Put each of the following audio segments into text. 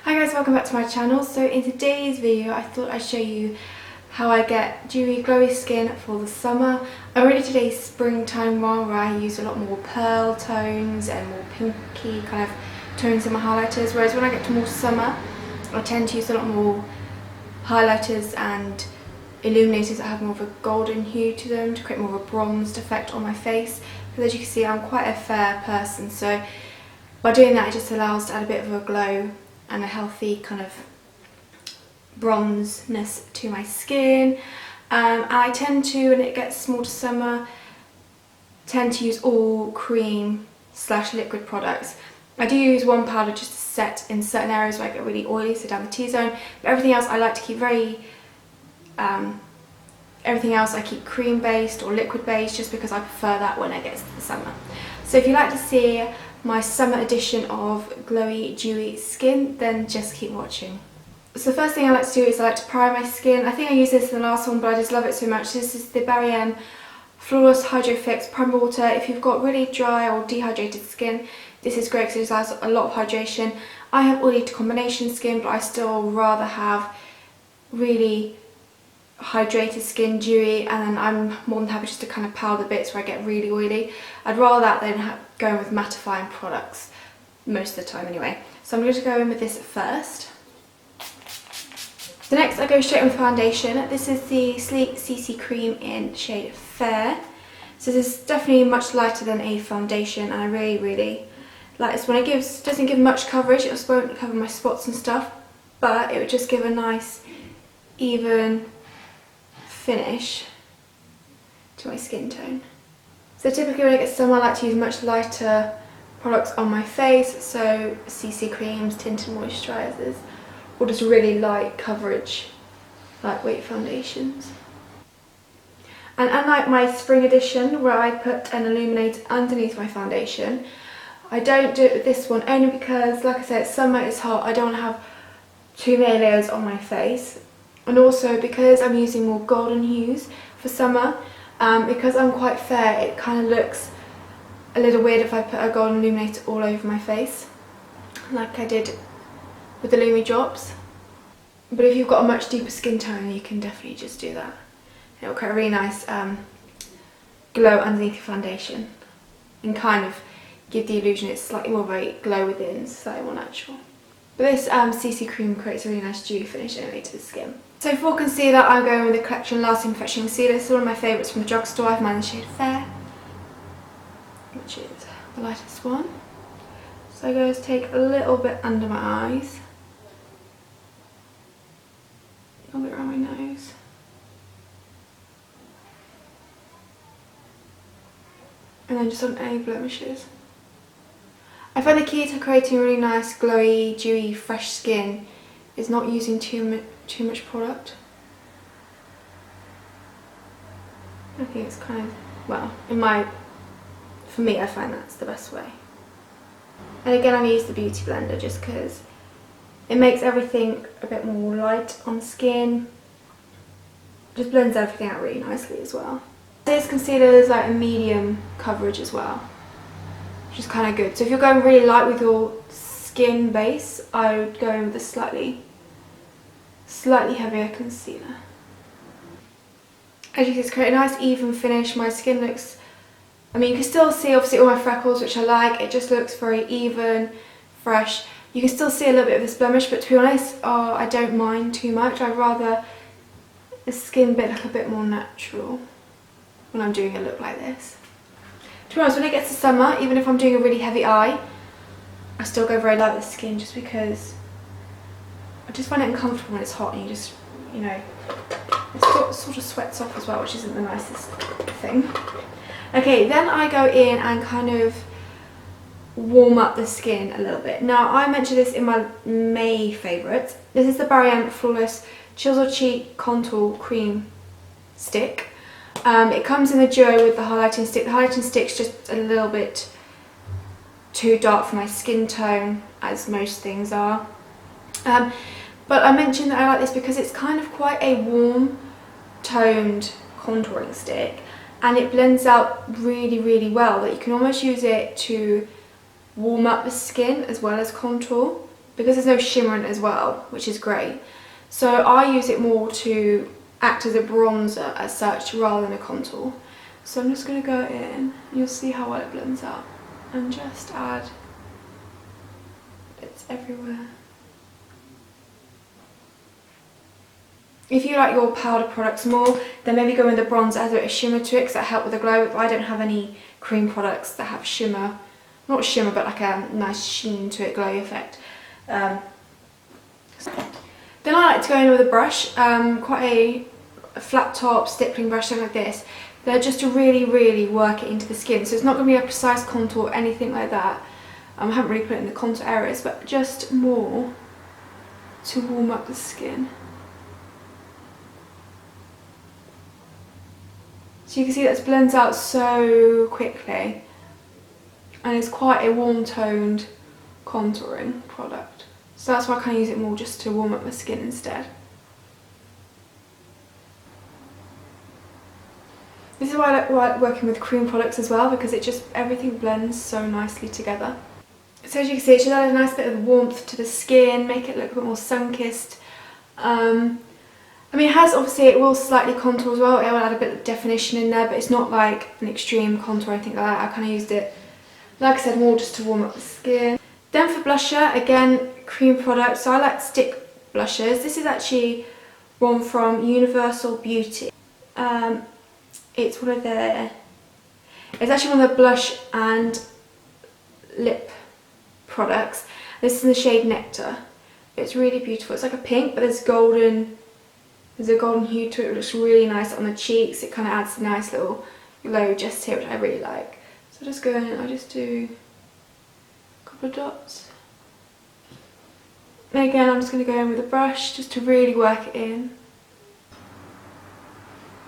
Hi guys, welcome back to my channel. So in today's video I thought I'd show you how I get dewy glowy skin for the summer. I'm ready today's springtime one where I use a lot more pearl tones and more pinky kind of tones in my highlighters, whereas when I get to more summer I tend to use a lot more highlighters and illuminators that have more of a golden hue to them to create more of a bronzed effect on my face, because as you can see I'm quite a fair person, so by doing that it just allows to add a bit of a glow and a healthy kind of bronzeness to my skin. And I tend to, when it gets more to summer, tend to use all cream / liquid products. I do use one powder just to set in certain areas where I get really oily, so down the T-zone, but everything else I like to keep everything else I keep cream based or liquid based, just because I prefer that when it gets to the summer. So if you like to see my summer edition of glowy dewy skin, then just keep watching. So the first thing I like to do is I like to prime my skin. I think I used this in the last one, but I just love it so much. This is the BellaIzzy Flawless Hydro Fix Primer Water. If you've got really dry or dehydrated skin, this is great because it has a lot of hydration. I have oily to combination skin, but I still rather have really hydrated skin, dewy, and then I'm more than happy just to kind of powder bits where I get really oily. I'd rather that than going with mattifying products most of the time anyway. So I'm going to go in with this first. The next I go straight in with foundation. This is the Sleek CC Cream in shade Fair. So this is definitely much lighter than a foundation, and I really like this one. It doesn't give much coverage, it won't cover my spots and stuff, but it would just give a nice even finish to my skin tone. So typically when it gets summer I like to use much lighter products on my face, so CC creams, tinted moisturisers, or just really light coverage, lightweight foundations. And unlike my spring edition where I put an illuminator underneath my foundation, I don't do it with this one, only because, like I said, it's summer, it's hot, I don't want to have too many layers on my face. And also because I'm using more golden hues for summer, because I'm quite fair, it kind of looks a little weird if I put a golden illuminator all over my face, like I did with the Lumi drops. But if you've got a much deeper skin tone, you can definitely just do that. It will create a really nice glow underneath your foundation and kind of give the illusion it's slightly more of a glow within, slightly more natural. But this CC cream creates a really nice dewy finish anyway to the skin. So for concealer, I'm going with the Collection Lasting Perfection Concealer. This is one of my favourites from the drugstore. I've mine in the shade Fair, which is the lightest one. So I go to take a little bit under my eyes, a little bit around my nose, and then just on any blemishes. I find the key to creating really nice, glowy, dewy, fresh skin is not using too much product. I think it's kind of, well, for me I find that's the best way. And again I use the beauty blender just because it makes everything a bit more light on skin. Just blends everything out really nicely as well. This concealer is like a medium coverage as well, which is kind of good. So if you're going really light with your skin base, I would go in with a slightly heavier concealer. As you can see, it's creating a nice even finish. My skin looks, I mean, you can still see obviously all my freckles, which I like. It just looks very even, fresh. You can still see a little bit of this blemish, but to be honest, I don't mind too much. I'd rather the skin bit look a bit more natural when I'm doing a look like this. To be honest, when it gets to summer, even if I'm doing a really heavy eye, I still go very light with the skin just because I just find it uncomfortable when it's hot and you just, you know, it sort of sweats off as well, which isn't the nicest thing. Okay, then I go in and kind of warm up the skin a little bit. Now, I mentioned this in my May favourites. This is the BellaIzzy Flawless Chisel Cheek Contour Cream Stick. It comes in a duo with the highlighting stick. The highlighting stick's just a little bit too dark for my skin tone, as most things are. But I mentioned that I like this because it's kind of quite a warm toned contouring stick, and it blends out really well, that you can almost use it to warm up the skin as well as contour. because there's no shimmer in it as well, which is great. So I use it more to act as a bronzer as such rather than a contour. So I'm just going to go in, and you'll see how well it blends out, and just add, it's everywhere. If you like your powder products more, then maybe go in the bronzer, add a bit of shimmer to it because that helps with the glow. I don't have any cream products that have shimmer, not shimmer but like a nice sheen to it, glow effect. Then I like to go in with a brush, quite a flat top stippling brush, something like this. They're just to really work it into the skin. So it's not going to be a precise contour or anything like that. I haven't really put it in the contour areas, but just more to warm up the skin. So you can see that blends out so quickly, and it's quite a warm toned contouring product. So that's why I kind of use it more just to warm up my skin instead. This is why I like working with cream products as well, because it just, everything blends so nicely together. So as you can see, it should add a nice bit of warmth to the skin, make it look a bit more sun-kissed. I mean, it has, obviously, it will slightly contour as well. It will add a bit of definition in there, but it's not like an extreme contour or anything like that. I kind of used it, like I said, more just to warm up the skin. Then for blusher, again, cream product. So I like stick blushers. This is actually one from Universal Beauty. It's one of their, it's actually one of the blush and lip products. This is in the shade Nectar. It's really beautiful. It's like a pink, but there's a golden hue to it. It looks really nice on the cheeks. It kind of adds a nice little glow just here, which I really like. So I just go in and I just do a couple of dots. And again, I'm just going to go in with a brush just to really work it in.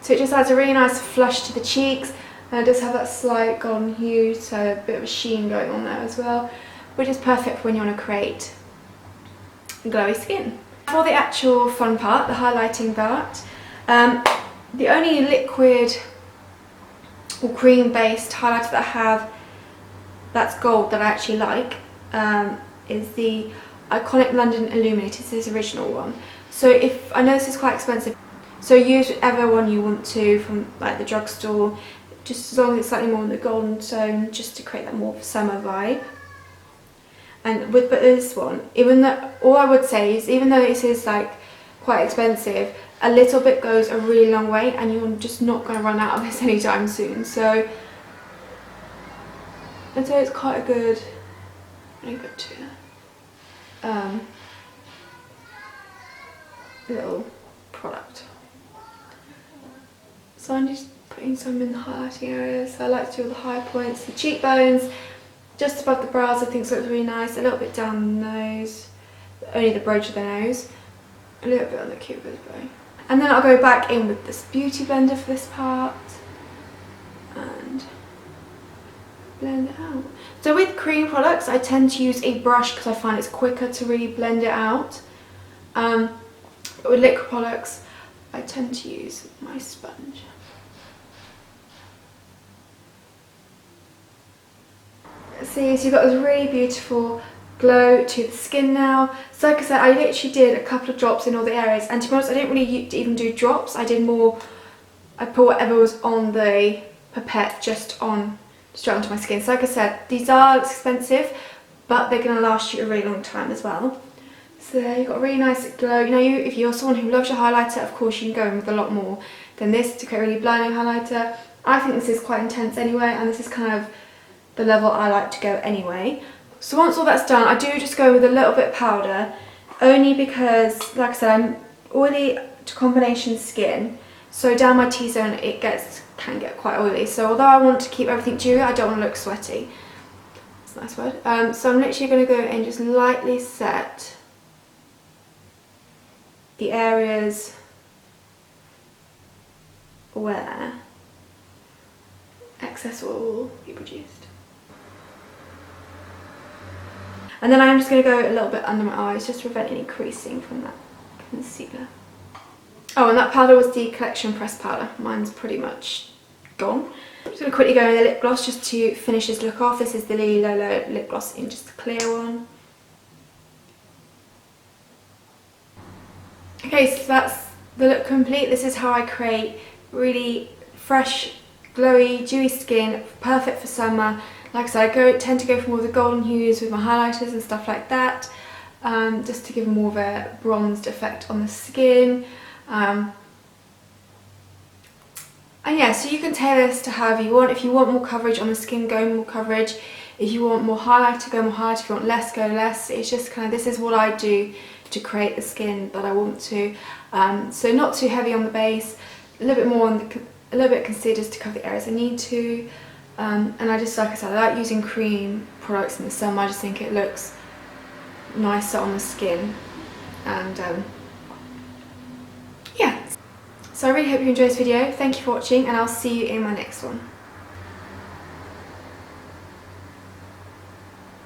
So it just adds a really nice flush to the cheeks, and it does have that slight golden hue, so a bit of a sheen going on there as well, which is perfect when you want to create glowy skin. For the actual fun part, the highlighting part, the only liquid or cream based highlighter that I have that's gold that I actually like is the Iconic London Illuminated. This is the original one. So if, I know this is quite expensive, so use whichever one you want to from like the drugstore, just as long as it's slightly more in the golden tone, just to create that more summer vibe. And with this one, even though, all I would say is, even though this is like quite expensive, a little bit goes a really long way, and you're just not going to run out of this anytime soon. So I'd say it's quite a good, little product. So I'm just putting some in the highlighting areas. So I like to do all the high points, the cheekbones, just above the brows. I think so, looks really nice. A little bit down the nose, only the bridge of the nose, a little bit on the cupid's bow. And then I'll go back in with this beauty blender for this part and blend it out. So with cream products, I tend to use a brush because I find it's quicker to really blend it out. But with liquid products, I tend to use my sponge. See, so you've got this really beautiful glow to the skin now. So like I said, I literally did a couple of drops in all the areas, and to be honest, I didn't really even do drops. I did more, I put whatever was on the pipette just straight onto my skin. So like I said, these are expensive, but they're going to last you a really long time as well. So there, you've got a really nice glow. You know, if you're someone who loves your highlighter, of course you can go in with a lot more than this to create a really blinding highlighter. I think this is quite intense anyway, and this is kind of the level I like to go anyway. So once all that's done, I do just go with a little bit of powder, only because, like I said, I'm oily to combination skin, so down my T-zone it can get quite oily. So although I want to keep everything dewy, I don't want to look sweaty. That's a nice word. So I'm literally going to go and just lightly set the areas where excess oil will be produced. And then I'm just going to go a little bit under my eyes just to prevent any creasing from that concealer. Oh, and that powder was the Collection Pressed powder. Mine's pretty much gone. I'm just going to quickly go in the lip gloss just to finish this look off. This is the Lily Lolo lip gloss in just the clear one. Okay, so that's the look complete. This is how I create really fresh, glowy, dewy skin, perfect for summer. Like I said, I tend to go for more of the golden hues with my highlighters and stuff like that, just to give more of a bronzed effect on the skin. And yeah, so you can tailor this to however you want. If you want more coverage on the skin, go more coverage. If you want more highlighter, go more highlighter. If you want less, go less. It's just kind of, this is what I do to create the skin that I want to. So not too heavy on the base, a little bit more on the, a little bit concealer just to cover the areas I need to. And I just, like I said, I like using cream products in the summer. I just think it looks nicer on the skin. And yeah. So I really hope you enjoyed this video. Thank you for watching, and I'll see you in my next one.